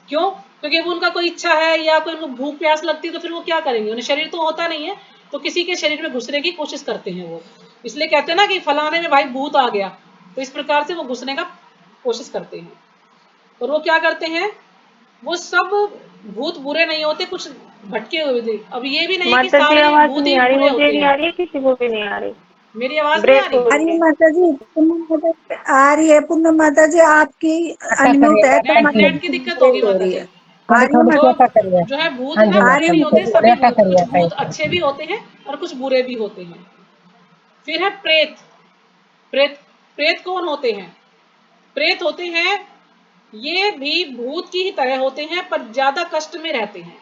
क्यों? क्योंकि वो उनका कोई इच्छा है या कोई उनको भूख प्यास लगती है, तो फिर वो क्या करेंगे, उन्हें शरीर तो होता नहीं है, तो किसी के शरीर में घुसने की कोशिश करते हैं वो। इसलिए कहते हैं ना कि फलाने में भाई भूत आ गया, तो इस प्रकार से वो घुसने का कोशिश करते हैं। और वो क्या करते हैं, वो सब भूत बुरे नहीं होते, कुछ भटके हुए थे। अब ये भी नहीं है कि माता जी सारे आवाज भूत नहीं ही आ रही, बुरे मुझे होते नहीं हैं। आ रही है, किसी को भी नहीं आ रही, मेरी आवाज नहीं आ ब्रेक रही? हो रही अरे है। माता जी, पूनम माता जी आ रही है, पूनम माता जी आपकी अनम्यूट है, तो माता नेट जी की की दिक्कत होगी ब्रेक हो माता रही जी। है। आ रही है जो माता जो है भूत है आ बुरे रही है नहीं माता होते, जी। सभी भूत, कुछ भूत अच्छे भी होते हैं और कुछ बुरे भी होते हैं। फिर है प्रेत। प्रेत प्रेत कौन होते हैं? प्रेत होते हैं, ये भी भूत की ही तरह होते हैं, पर ज्यादा कष्ट में रहते हैं।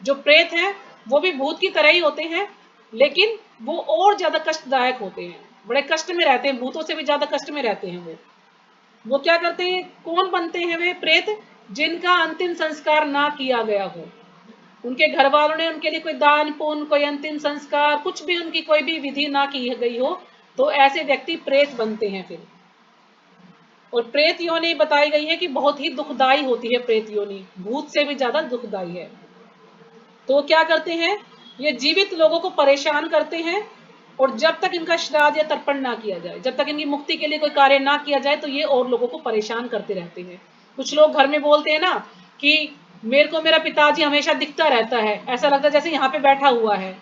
जो प्रेत हैं वो भी भूत की तरह ही होते हैं, लेकिन वो और ज्यादा कष्टदायक होते हैं, बड़े कष्ट में रहते हैं, भूतों से भी ज्यादा कष्ट में रहते हैं वो क्या करते हैं, कौन बनते हैं वे प्रेत? जिनका अंतिम संस्कार ना किया गया हो, उनके घर वालों ने उनके लिए कोई दान पुण्य, कोई अंतिम संस्कार, कुछ भी उनकी कोई भी विधि ना की गई हो, तो ऐसे व्यक्ति प्रेत बनते हैं फिर। और प्रेत योनि बताई गई है कि बहुत ही दुखदाई होती है प्रेत योनि, भूत से भी ज्यादा दुखदाई है। तो क्या करते हैं, ये जीवित लोगों को परेशान करते हैं, और जब तक इनका श्राद्ध या तर्पण ना किया जाए, जब तक इनकी मुक्ति के लिए कोई कार्य ना किया जाए, तो ये और लोगों को परेशान करते रहते हैं। कुछ लोग घर में बोलते हैं ना कि मेरे को मेरा पिताजी हमेशा दिखता रहता है, ऐसा लगता है जैसे यहाँ पे बैठा हुआ है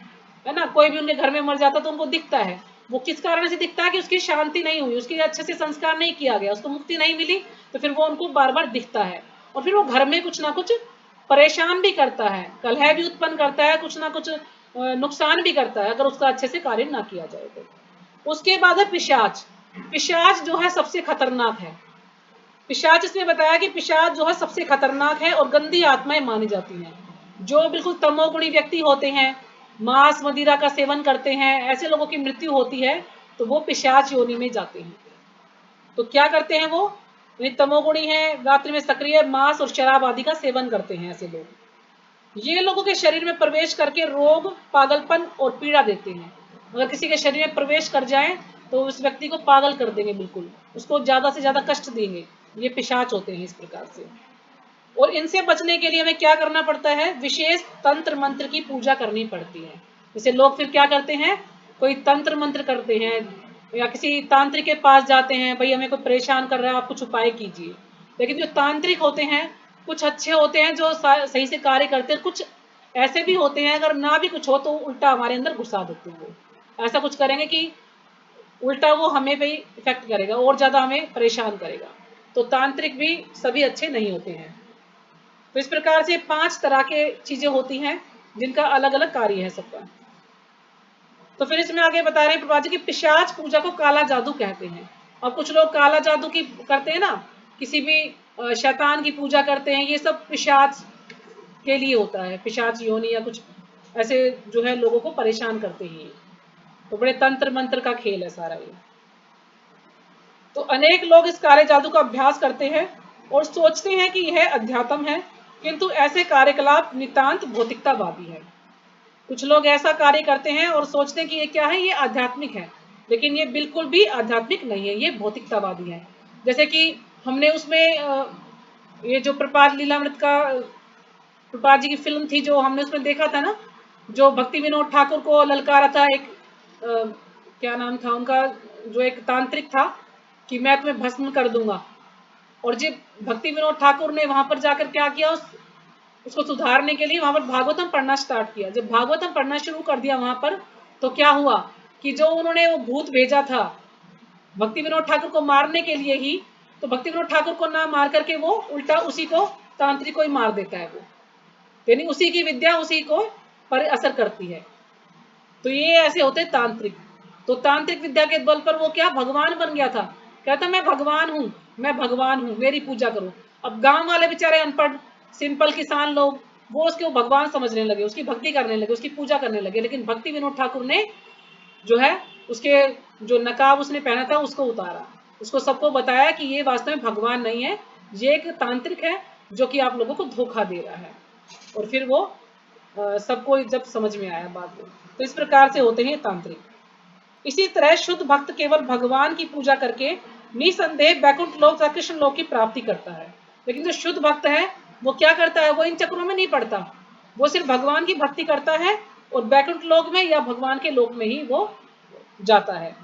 ना। कोई भी उनके घर में मर जाता तो उनको दिखता है। वो किस कारण से दिखता है कि उसकी शांति नहीं हुई, उसके अच्छे से संस्कार नहीं किया गया, उसको मुक्ति नहीं मिली, तो फिर वो उनको बार बार दिखता है। और फिर वो घर में कुछ ना कुछ परेशान भी करता है, कलह भी उत्पन्न करता है, कुछ ना कुछ नुकसान भी करता है, अगर उसका अच्छे से कार्य ना किया जाए तो। उसके बाद है पिशाच। पिशाच जो है सबसे खतरनाक है। पिशाच इसमें बताया कि पिशाच जो है सबसे खतरनाक है और गंदी आत्माएं मानी जाती हैं। जो बिल्कुल तमोगुणी व्यक्ति होते हैं, मांस मदिरा का सेवन करते हैं, ऐसे लोगों की मृत्यु होती है तो वो पिशाच योनि में जाते हैं। तो क्या करते हैं वो, तमोगुणी है, रात्रि में सक्रिय, मांस और शराब आदि का सेवन करते हैं ऐसे लोग। ये लोगों के शरीर में प्रवेश करके रोग, पागलपन और पीड़ा देते हैं। अगर किसी के शरीर में प्रवेश कर जाए तो उस व्यक्ति को पागल कर देंगे, बिल्कुल उसको ज्यादा से ज्यादा कष्ट देंगे। ये पिशाच होते हैं इस प्रकार से। और इनसे बचने के लिए हमें क्या करना पड़ता है, विशेष तंत्र मंत्र की पूजा करनी पड़ती है। जैसे लोग फिर क्या करते हैं, कोई तंत्र मंत्र करते हैं या किसी तांत्रिक के पास जाते हैं, भाई हमें कोई परेशान कर रहा है, आप कुछ उपाय कीजिए। लेकिन जो तांत्रिक होते हैं कुछ अच्छे होते हैं जो सही से कार्य करते हैं, कुछ ऐसे भी होते हैं अगर ना भी कुछ हो तो उल्टा हमारे अंदर घुसा देते हैं। वो ऐसा कुछ करेंगे कि उल्टा वो हमें भी इफेक्ट करेगा और ज्यादा हमें परेशान करेगा। तो तांत्रिक भी सभी अच्छे नहीं होते हैं। तो इस प्रकार से 5 तरह के चीजें होती हैं जिनका अलग अलग कार्य है सबका। तो फिर इसमें आगे बता रहे हैं प्रभा जी की पिशाच पूजा को काला जादू कहते हैं। और कुछ लोग काला जादू की करते हैं ना, किसी भी शैतान की पूजा करते हैं, ये सब पिशाच के लिए होता है, पिशाच योनि या कुछ ऐसे जो है लोगों को परेशान करते हैं। तो बड़े तंत्र मंत्र का खेल है सारा ये। तो अनेक लोग इस काले जादू का अभ्यास करते हैं और सोचते हैं कि यह अध्यात्म है, किंतु ऐसे कार्यकलाप नितांत भौतिकतावादी है। कुछ लोग ऐसा कार्य करते हैं और सोचते हैं कि ये क्या है, ये आध्यात्मिक है, लेकिन ये बिल्कुल भी आध्यात्मिक नहीं है, ये भौतिकतावादी है। जैसे कि हमने उसमें ये जो प्रपात लीलामृत का प्रपात जी की फिल्म थी, जो हमने उसमें देखा था ना, जो भक्ति विनोद ठाकुर को ललकारा था एक क्या नाम था उनका, जो एक तांत्रिक था, कि मैं तुम्हें भस्म कर दूंगा। और जब भक्ति विनोद ठाकुर ने वहां पर जाकर क्या किया, उसको सुधारने के लिए वहां पर भागवतम पढ़ना स्टार्ट किया। जब भागवतम पढ़ना शुरू कर दिया वहां पर, तो क्या हुआ कि जो उन्होंने वो भूत भेजा था भक्ति विनोद ठाकुर को मारने के लिए ही, तो भक्ति विनोद ठाकुर को ना मार करके वो उल्टा उसी को, तांत्रिक को ही मार देता है वो, यानी उसी की विद्या उसी को पर असर करती है। तो ये ऐसे होते तांत्रिक। तो तांत्रिक विद्या के बल पर वो क्या भगवान बन गया था, कहता मैं भगवान हूं, मैं भगवान हूं, मेरी पूजा करो। अब गांव वाले बेचारे अनपढ़ सिंपल किसान लोग, वो उसको भगवान समझने लगे, उसकी भक्ति करने लगे, उसकी पूजा करने लगे। लेकिन भक्ति विनोद ठाकुर ने जो है उसके जो नकाब उसने पहना था उसको उतारा, उसको सबको बताया कि ये वास्तव में भगवान नहीं है, ये एक तांत्रिक है जो कि आप लोगों को धोखा दे रहा है। और फिर वो सबको जब समझ में आया बाद में। तो इस प्रकार से होते हैं तांत्रिक। इसी तरह शुद्ध भक्त केवल भगवान की पूजा करके निसंदेह बैकुंठ लोक या कृष्ण लोक की प्राप्ति करता है। लेकिन जो शुद्ध भक्त है वो क्या करता है, वो इन चक्रों में नहीं पड़ता, वो सिर्फ भगवान की भक्ति करता है और बैकुंठ लोक में या भगवान के लोक में ही वो जाता है।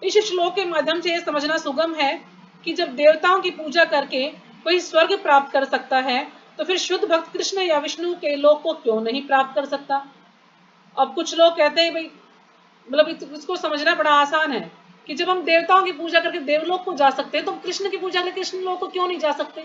इस श्लोक के माध्यम से यह समझना सुगम है कि जब देवताओं की पूजा करके कोई स्वर्ग प्राप्त कर सकता है, तो फिर शुद्ध भक्त कृष्ण या विष्णु के लोक को क्यों नहीं प्राप्त कर सकता। अब कुछ लोग कहते हैं भाई, मतलब इसको समझना बड़ा आसान है कि जब हम देवताओं की पूजा करके देवलोक को जा सकते हैं, तो हम कृष्ण की पूजा करके कृष्ण लोक को क्यों नहीं जा सकते।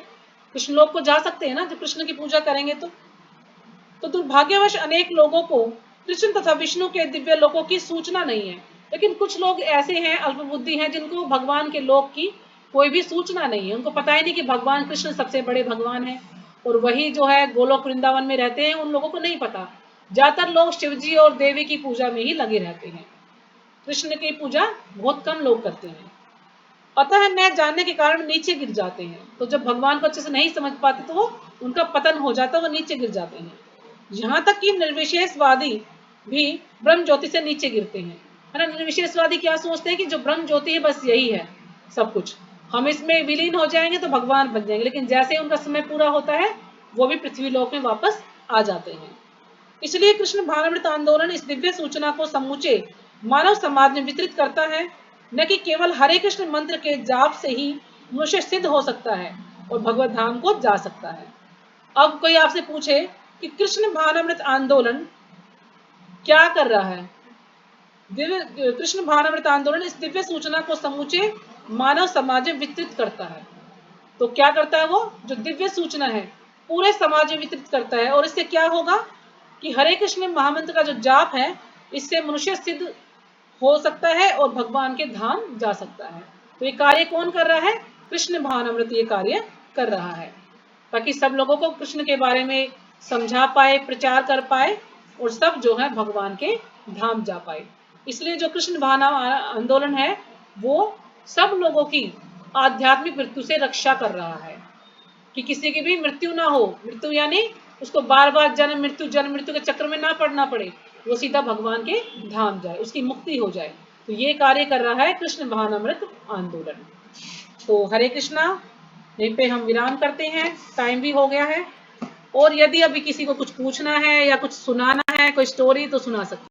कृष्ण लोक को जा सकते हैं ना जब कृष्ण की पूजा करेंगे तो दुर्भाग्यवश अनेक लोगों को कृष्ण तथा विष्णु के दिव्य लोकों की सूचना नहीं है। लेकिन कुछ लोग ऐसे हैं, अल्पबुद्धि हैं, जिनको भगवान के लोक की कोई भी सूचना नहीं है। उनको पता ही नहीं कि भगवान कृष्ण सबसे बड़े भगवान हैं और वही जो है गोलोक वृंदावन में रहते हैं, उन लोगों को नहीं पता। ज्यादातर लोग शिव जी और देवी की पूजा में ही लगे रहते हैं, कृष्ण की पूजा बहुत कम लोग करते हैं। अतः न जानने के कारण नीचे गिर जाते हैं। तो जब भगवान को अच्छे से नहीं समझ पाते तो वो उनका पतन हो जाता है, वो नीचे गिर जाते हैं। यहाँ तक कि निर्विशेषवादी भी ब्रह्म ज्योति से नीचे गिरते हैं, है ना। निर्विशेषवादी क्या सोचते हैं कि जो ब्रह्म ज्योति है बस यही है सब कुछ, हम इसमें विलीन हो जाएंगे तो भगवान बन जाएंगे। लेकिन जैसे उनका समय पूरा होता है वो भी पृथ्वी लोक में वापस आ जाते हैं। इसलिए कृष्ण भावामृत आंदोलन इस दिव्य सूचना को समूचे मानव समाज में वितरित करता है, न कि केवल हरे कृष्ण मंत्र के जाप से ही मनुष्य सिद्ध हो सकता है और भगवत धाम को जा सकता है। अब कोई आपसे पूछे कि कृष्ण भावामृत आंदोलन क्या कर रहा है। कृष्ण भावामृत आंदोलन इस दिव्य सूचना को समूचे मानव समाज में वितरित करता है। तो क्या करता है, वो जो दिव्य सूचना है पूरे समाज में वितरित करता है। और इससे क्या होगा कि हरे कृष्ण महामंत्र का जो जाप है इससे मनुष्य सिद्ध हो सकता है और भगवान के धाम जा सकता है। तो ये कार्य कौन कर रहा है, कृष्ण भावामृत ये कार्य कर रहा है, ताकि सब लोगों को कृष्ण के बारे में समझा पाए, प्रचार कर पाए और सब जो है भगवान के धाम जा पाए। इसलिए जो कृष्ण भावना आंदोलन है वो सब लोगों की आध्यात्मिक मृत्यु से रक्षा कर रहा है, कि किसी की भी मृत्यु ना हो। मृत्यु यानी उसको बार बार जन्म मृत्यु के चक्र में ना पड़ना पड़े, वो सीधा भगवान के धाम जाए, उसकी मुक्ति हो जाए। तो ये कार्य कर रहा है कृष्ण भावामृत आंदोलन। तो हरे कृष्णा, यहीं पे हम विराम करते हैं, टाइम भी हो गया है। और यदि अभी किसी को कुछ पूछना है या कुछ सुनाना है, कोई स्टोरी, तो सुना सकते हैं।